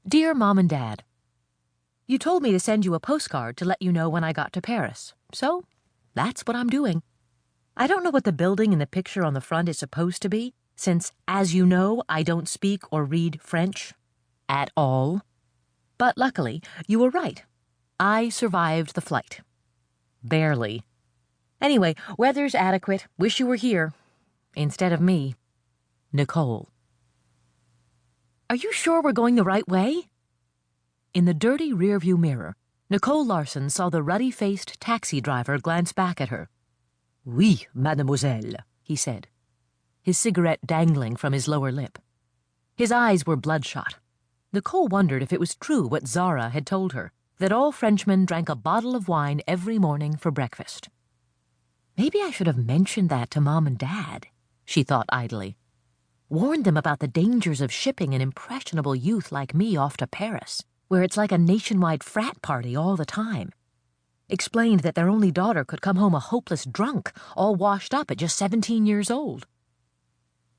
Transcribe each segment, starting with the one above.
Dear Mom and Dad, you told me to send you a postcard to let you know when I got to Paris, so that's what I'm doing. I don't know what the building in the picture on the front is supposed to be, since, as you know, I don't speak or read French at all. But luckily, you were right. I survived the flight. Barely. Anyway, weather's adequate. Wish you were here. Instead of me. Nicole. Are you sure we're going the right way? In the dirty rearview mirror, Nicole Larson saw the ruddy-faced taxi driver glance back at her. Oui, mademoiselle, he said, his cigarette dangling from his lower lip. His eyes were bloodshot. Nicole wondered if it was true what Zara had told her, that all Frenchmen drank a bottle of wine every morning for breakfast. Maybe I should have mentioned that to Mom and Dad, she thought idly. Warned them about the dangers of shipping an impressionable youth like me off to Paris, where it's like a nationwide frat party all the time. Explained that their only daughter could come home a hopeless drunk, all washed up at just 17 years old.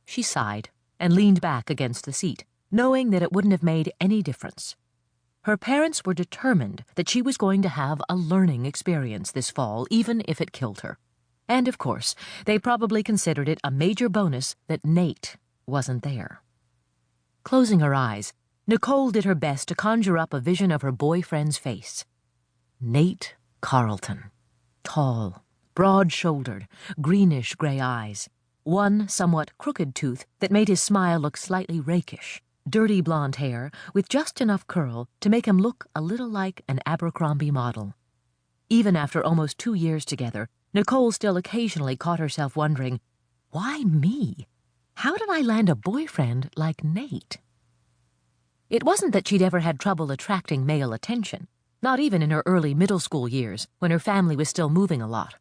She sighed and leaned back against the seat, knowing that it wouldn't have made any difference. Her parents were determined that she was going to have a learning experience this fall, even if it killed her. And, of course, they probably considered it a major bonus that Nate wasn't there. Closing her eyes, Nicole did her best to conjure up a vision of her boyfriend's face. Nate Carleton. Tall, broad-shouldered, greenish-gray eyes. One somewhat crooked tooth that made his smile look slightly rakish. Dirty blonde hair with just enough curl to make him look a little like an Abercrombie model. Even after almost 2 years together, Nicole still occasionally caught herself wondering, why me? How did I land a boyfriend like Nate? It wasn't that she'd ever had trouble attracting male attention, not even in her early middle school years when her family was still moving a lot.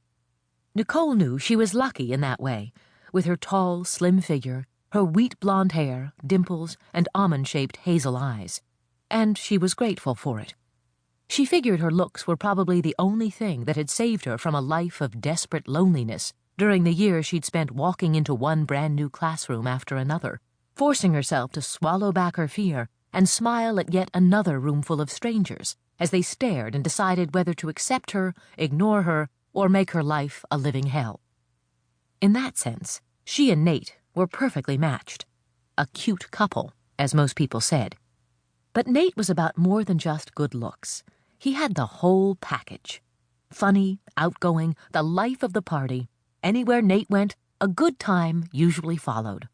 Nicole knew she was lucky in that way, with her tall, slim figure, her wheat blonde hair, dimples, and almond-shaped hazel eyes. And she was grateful for it. She figured her looks were probably the only thing that had saved her from a life of desperate loneliness during the years she'd spent walking into one brand-new classroom after another, forcing herself to swallow back her fear and smile at yet another roomful of strangers as they stared and decided whether to accept her, ignore her, or make her life a living hell. In that sense, she and Nate were perfectly matched. A cute couple, as most people said. But Nate was about more than just good looks. He had the whole package. Funny, outgoing, the life of the party. Anywhere Nate went, a good time usually followed.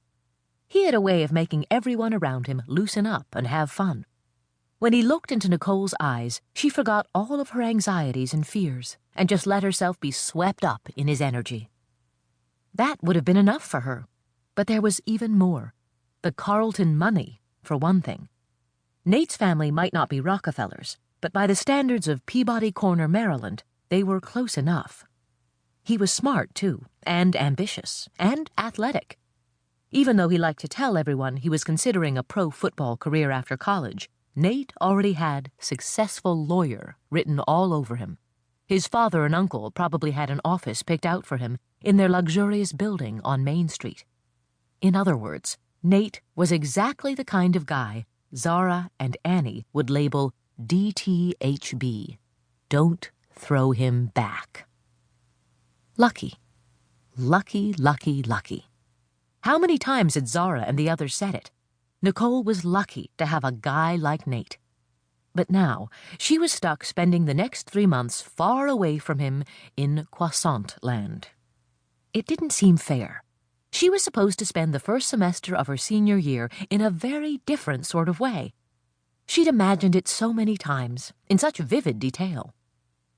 He had a way of making everyone around him loosen up and have fun. When he looked into Nicole's eyes, she forgot all of her anxieties and fears and just let herself be swept up in his energy. That would have been enough for her. But there was even more. The Carleton money, for one thing. Nate's family might not be Rockefellers, but by the standards of Peabody Corner, Maryland, they were close enough. He was smart, too, and ambitious, and athletic. Even though he liked to tell everyone he was considering a pro football career after college, Nate already had successful lawyer written all over him. His father and uncle probably had an office picked out for him in their luxurious building on Main Street. In other words, Nate was exactly the kind of guy Zara and Annie would label DTHB. Don't throw him back. Lucky. Lucky, lucky, lucky. How many times had Zara and the others said it? Nicole was lucky to have a guy like Nate. But now, she was stuck spending the next 3 months far away from him in Croissant Land. It didn't seem fair. She was supposed to spend the first semester of her senior year in a very different sort of way. She'd imagined it so many times, in such vivid detail.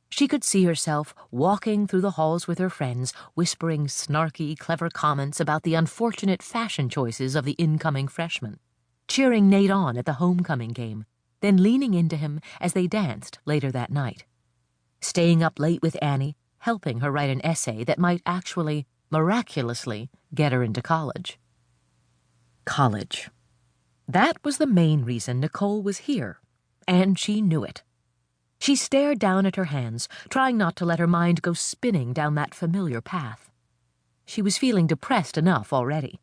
She could see herself walking through the halls with her friends, whispering snarky, clever comments about the unfortunate fashion choices of the incoming freshmen, cheering Nate on at the homecoming game, then leaning into him as they danced later that night. Staying up late with Annie, helping her write an essay that might actually, miraculously, get her into college. College. That was the main reason Nicole was here, and she knew it. She stared down at her hands, trying not to let her mind go spinning down that familiar path. She was feeling depressed enough already.